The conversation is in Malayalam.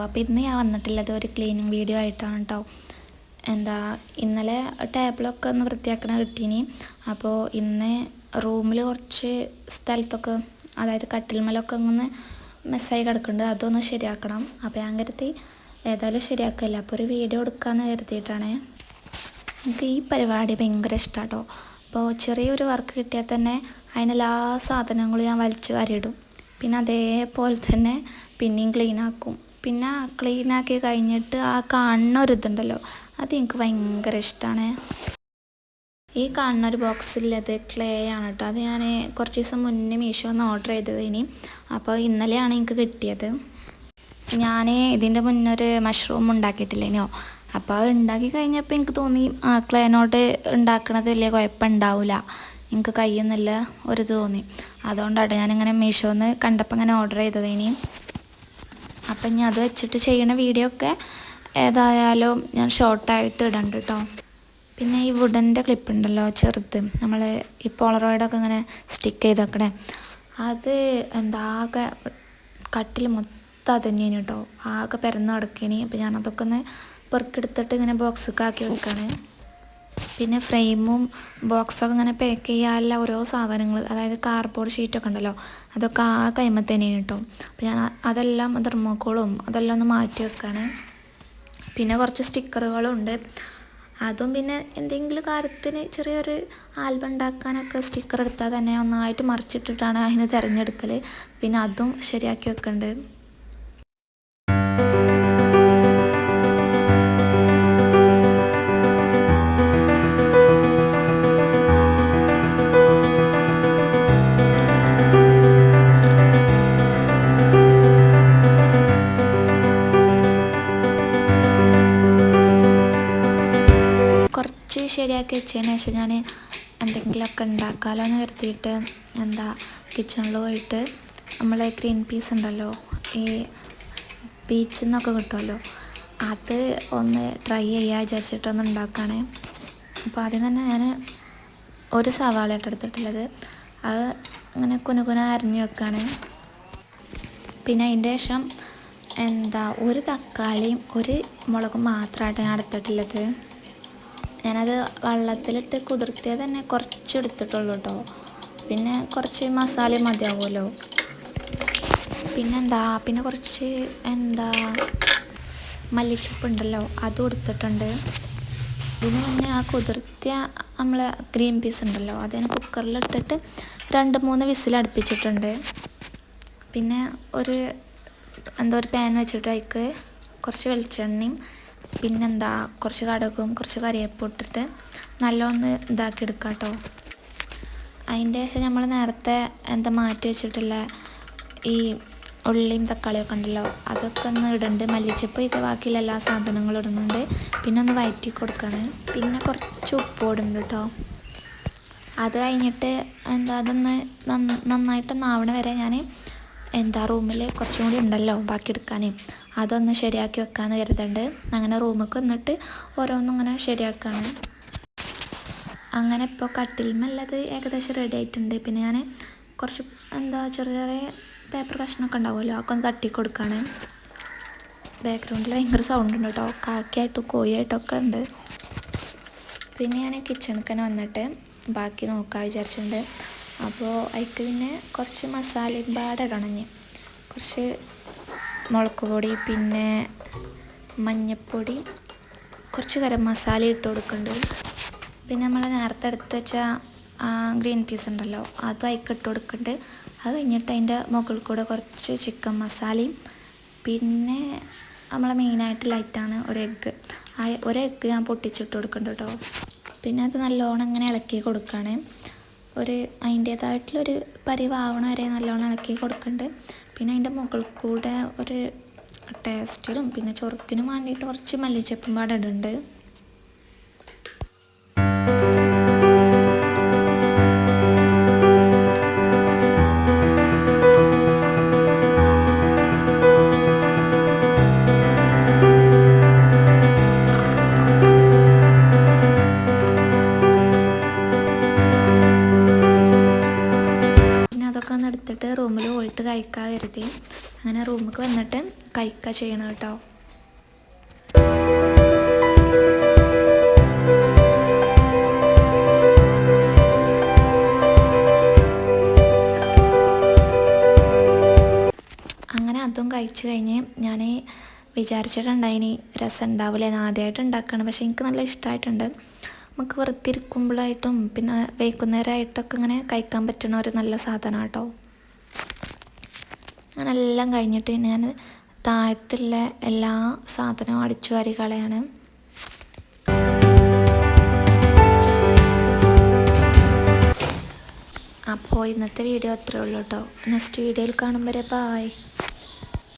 അപ്പോൾ ഇന്ന് ഞാൻ വന്നിട്ടുള്ളത് ഒരു ക്ലീനിങ് വീഡിയോ ആയിട്ടാണ് കേട്ടോ. ഇന്നലെ ടേബിളൊക്കെ ഒന്ന് വൃത്തിയാക്കണ കിട്ടീനി. അപ്പോൾ ഇന്ന് റൂമിൽ കുറച്ച് സ്ഥലത്തൊക്കെ, അതായത് കട്ടിൽമലൊക്കെ ഒന്ന് മെസ്സായി കിടക്കുന്നുണ്ട്, അതൊന്ന് ശരിയാക്കണം. അപ്പോൾ ഞാൻ കരുതി ഏതായാലും ശരിയാക്കില്ല, അപ്പോൾ ഒരു വീഡിയോ എടുക്കാമെന്ന് കരുതിയിട്ടാണ്. എനിക്ക് ഈ പരിപാടി ഭയങ്കര ഇഷ്ടമാണ് കേട്ടോ. അപ്പോൾ ചെറിയൊരു വർക്ക് കിട്ടിയാൽ തന്നെ അതിനെല്ലാ സാധനങ്ങളും ഞാൻ വലിച്ചു വാരിയിടും. പിന്നെ അതേപോലെ തന്നെ പിന്നെയും ക്ലീനാക്കും. പിന്നെ ക്ലീനാക്കി കഴിഞ്ഞിട്ട് ആ കാണുന്ന ഒരു ഇതുണ്ടല്ലോ, അത് എനിക്ക് ഭയങ്കര ഇഷ്ടമാണ്. ഈ കാണുന്ന ഒരു ബോക്സിലത് ക്ലേ ആണ് കേട്ടോ. അത് ഞാൻ കുറച്ച് ദിവസം മുന്നേ മീഷോ ഒന്ന് ഓർഡർ ചെയ്തത്. അപ്പോൾ ഇന്നലെയാണ് എനിക്ക് കിട്ടിയത്. ഞാൻ ഇതിൻ്റെ മുന്നേ ഒരു മഷ്റൂം ഉണ്ടാക്കിയിട്ടില്ലേനോ, അപ്പോൾ അത് ഉണ്ടാക്കി കഴിഞ്ഞപ്പോൾ എനിക്ക് തോന്നി ആ ക്ലേനോട്ട് ഉണ്ടാക്കണത് വലിയ കുഴപ്പമുണ്ടാവില്ല, എനിക്ക് കഴിയുന്നില്ല ഒരു തോന്നി. അതുകൊണ്ടാണ് ഞാനിങ്ങനെ മീഷോന്ന് കണ്ടപ്പോൾ ഇങ്ങനെ ഓർഡർ ചെയ്തത്. അപ്പം ഇനി അത് വെച്ചിട്ട് ചെയ്യണ വീഡിയോ ഒക്കെ ഏതായാലും ഞാൻ ഷോർട്ടായിട്ട് ഇടണ്ട് കേട്ടോ. പിന്നെ ഈ വുഡൻ്റെ ക്ലിപ്പ് ഉണ്ടല്ലോ ചെറുത്, നമ്മൾ ഈ പോളറോയിഡൊക്കെ ഇങ്ങനെ സ്റ്റിക്ക് ചെയ്ത് വെക്കണേ, അത് ആകെ കട്ടിൽ മൊത്തം അത് തന്നെയാണ് കേട്ടോ, ആകെ പരന്ന് കിടക്കേനി. അപ്പോൾ ഞാനതൊക്കെ ഒന്ന് പെറുക്കെടുത്തിട്ട് ഇങ്ങനെ ബോക്സൊക്കെ ആക്കി വെക്കാണ്. പിന്നെ ഫ്രെയിമും ബോക്സൊക്കെ ഇങ്ങനെ പാക്ക് ചെയ്യാനുള്ള ഓരോ സാധനങ്ങൾ, അതായത് കാർഡ്ബോർഡ് ഷീറ്റൊക്കെ ഉണ്ടല്ലോ, അതൊക്കെ ആ കൈമ തന്നെയാണ് കേട്ടോ. അപ്പോൾ ഞാൻ അതെല്ലാം തെർമോക്കോളും അതെല്ലാം ഒന്ന് മാറ്റി വെക്കാണ്. പിന്നെ കുറച്ച് സ്റ്റിക്കറുകളും ഉണ്ട്, അതും പിന്നെ എന്തെങ്കിലും കാര്യത്തിന് ചെറിയൊരു ആൽബം ഉണ്ടാക്കാനൊക്കെ സ്റ്റിക്കർ എടുത്താൽ തന്നെ ഒന്നായിട്ട് മറിച്ചിട്ടിട്ടാണ് അതിന് തിരഞ്ഞെടുക്കൽ. പിന്നെ അതും ശരിയാക്കി വെക്കുന്നുണ്ട്. ശരിയാക്കി വെച്ചതിന് ശേഷം ഞാൻ എന്തെങ്കിലുമൊക്കെ ഉണ്ടാക്കാമല്ലോ എന്ന് കരുതിയിട്ട് കിച്ചണിൽ പോയിട്ട് നമ്മൾ ഗ്രീൻ പീസ് ഉണ്ടല്ലോ, ഈ ബീച്ചിൽ നിന്നൊക്കെ കിട്ടുമല്ലോ, അത് ഒന്ന് ട്രൈ ചെയ്യാൻ വിചാരിച്ചിട്ടൊന്ന് ഉണ്ടാക്കുകയാണ്. അപ്പോൾ ആദ്യം തന്നെ ഞാൻ ഒരു സവാളയായിട്ട് എടുത്തിട്ടുള്ളത്, അത് ഇങ്ങനെ കുനുകുന അരിഞ്ഞ് വെക്കുകയാണ്. പിന്നെ അതിൻ്റെ ശേഷം ഒരു തക്കാളിയും ഒരു മുളകും മാത്രമായിട്ട് ഞാൻ എടുത്തിട്ടുള്ളത്. ഞാനത് വെള്ളത്തിലിട്ട് കുതിർത്തിയത് തന്നെ കുറച്ച് എടുത്തിട്ടുള്ളൂ കേട്ടോ. പിന്നെ കുറച്ച് മസാല മതിയാവുമല്ലോ. പിന്നെ കുറച്ച് മല്ലിച്ചപ്പ് ഉണ്ടല്ലോ, അതും എടുത്തിട്ടുണ്ട്. ഇതിന് പിന്നെ ആ കുതിർത്തിയ നമ്മൾ ഗ്രീൻ പീസ് ഉണ്ടല്ലോ, അതിന് കുക്കറിലിട്ടിട്ട് 2-3 വിസിൽ അടുപ്പിച്ചിട്ടുണ്ട്. പിന്നെ ഒരു പാൻ വെച്ചിട്ട് അതിക്ക് കുറച്ച് വെളിച്ചെണ്ണയും പിന്നെ കുറച്ച് കടുകും കുറച്ച് കറിവേപ്പും ഇട്ടിട്ട് നല്ലോണം ഇതാക്കി എടുക്കാം കേട്ടോ. അതിൻ്റെ ശേഷം നമ്മൾ നേരത്തെ മാറ്റി വെച്ചിട്ടുള്ള ഈ ഉള്ളിയും തക്കാളിയൊക്കെ ഉണ്ടല്ലോ, അതൊക്കെ ഒന്ന് ഇടുന്നുണ്ട്. മല്ലിച്ചപ്പ് ഇത് ബാക്കിയുള്ള എല്ലാ സാധനങ്ങളും ഇടുന്നുണ്ട്. പിന്നെ ഒന്ന് വഴറ്റി കൊടുക്കുകയാണ്. പിന്നെ കുറച്ച് ഉപ്പ് ഇടുന്നുണ്ട് കേട്ടോ. അത് കഴിഞ്ഞിട്ട് അതൊന്ന് നന്നായിട്ടൊന്ന് ആവണ വരെ ഞാൻ റൂമിൽ കുറച്ചും കൂടി ഉണ്ടല്ലോ ബാക്കി എടുക്കാൻ, അതൊന്ന് ശരിയാക്കി വെക്കാമെന്ന് കരുതുന്നുണ്ട്. അങ്ങനെ റൂമിലേക്ക് വന്നിട്ട് ഓരോന്നും ഇങ്ങനെ ശരിയാക്കുകയാണ്. അങ്ങനെ ഇപ്പോൾ കട്ടിൽമല്ലത് ഏകദേശം റെഡി ആയിട്ടുണ്ട്. പിന്നെ ഞാൻ കുറച്ച് ചെറിയ ചെറിയ പേപ്പർ കഷ്ണമൊക്കെ ഉണ്ടാവുമല്ലോ, അതൊക്കെ ഒന്ന് തട്ടി കൊടുക്കുകയാണ്. ബാക്ക്ഗ്രൗണ്ടിൽ ഭയങ്കര സൗണ്ട് ഉണ്ട് കേട്ടോ, കാക്കയായിട്ടും കോഴിയായിട്ടൊക്കെ ഉണ്ട്. പിന്നെ ഞാൻ കിച്ചണിൽ തന്നെ വന്നിട്ട് ബാക്കി നോക്കാൻ വിചാരിച്ചിട്ടുണ്ട്. അപ്പോൾ അതിക്ക് പിന്നെ കുറച്ച് മസാലയും പാടിടണം. കുറച്ച് മുളക് പൊടി, പിന്നെ മഞ്ഞൾപ്പൊടി, കുറച്ച് ഗരം മസാല ഇട്ട് കൊടുക്കുന്നുണ്ട്. പിന്നെ നമ്മൾ നേരത്തെ എടുത്ത് വെച്ച ഗ്രീൻ പീസ് ഉണ്ടല്ലോ, അതും അതിക്ക് ഇട്ട് കൊടുക്കുന്നുണ്ട്. അത് കഴിഞ്ഞിട്ട് അതിൻ്റെ മുകളിൽ കൂടെ കുറച്ച് ചിക്കൻ മസാലയും, പിന്നെ നമ്മളെ മെയിനായിട്ടുള്ള ഐറ്റമാണ് ഒരു എഗ്ഗ് ഞാൻ പൊട്ടിച്ചിട്ട് കൊടുക്കുന്നുണ്ട് കേട്ടോ. പിന്നെ അത് നല്ലോണം ഇങ്ങനെ ഇളക്കി കൊടുക്കുകയാണ്. അതിൻ്റേതായിട്ടുള്ളൊരു പരിവാവണ വരെ നല്ലോണം ഇളക്കി കൊടുക്കുന്നുണ്ട്. പിന്നെ അതിൻ്റെ മുകളിൽ കൂടെ ഒരു ടേസ്റ്റിലും പിന്നെ ചൊറുക്കിനും വേണ്ടിയിട്ട് കുറച്ച് മല്ലിച്ചപ്പും പാടെ ഇടുന്നുണ്ട്. എടുത്തിട്ട് റൂമിൽ പോയിട്ട് കഴിക്കാൻ കരുതി. അങ്ങനെ റൂമിലേക്ക് വന്നിട്ട് കഴിക്കാൻ വൃത്തിയാക്കുക ചെയ്യണം കേട്ടോ. അങ്ങനെ അതും കഴിച്ച് കഴിഞ്ഞ് ഞാൻ വിചാരിച്ചിട്ടുണ്ടായിനി രസം ഉണ്ടാവില്ല, ഞാൻ ആദ്യമായിട്ട് ഉണ്ടാക്കുകയാണ്. പക്ഷേ എനിക്ക് നല്ല ഇഷ്ടമായിട്ടുണ്ട്. നമുക്ക് വെറുതെ ഇരിക്കുമ്പോഴായിട്ടും പിന്നെ വൈകുന്നേരമായിട്ടൊക്കെ ഇങ്ങനെ കഴിക്കാൻ പറ്റുന്ന ഒരു നല്ല സാധനം കേട്ടോ. ഞാനെല്ലാം കഴിഞ്ഞിട്ട് ഞാൻ താഴത്തുള്ള എല്ലാ സാധനവും അടിച്ചു വാരി കളയാണ്. അപ്പോൾ ഇന്നത്തെ വീഡിയോ അത്രേ ഉള്ളൂ കേട്ടോ. നെക്സ്റ്റ് വീഡിയോയിൽ കാണും വരെ ബായ്.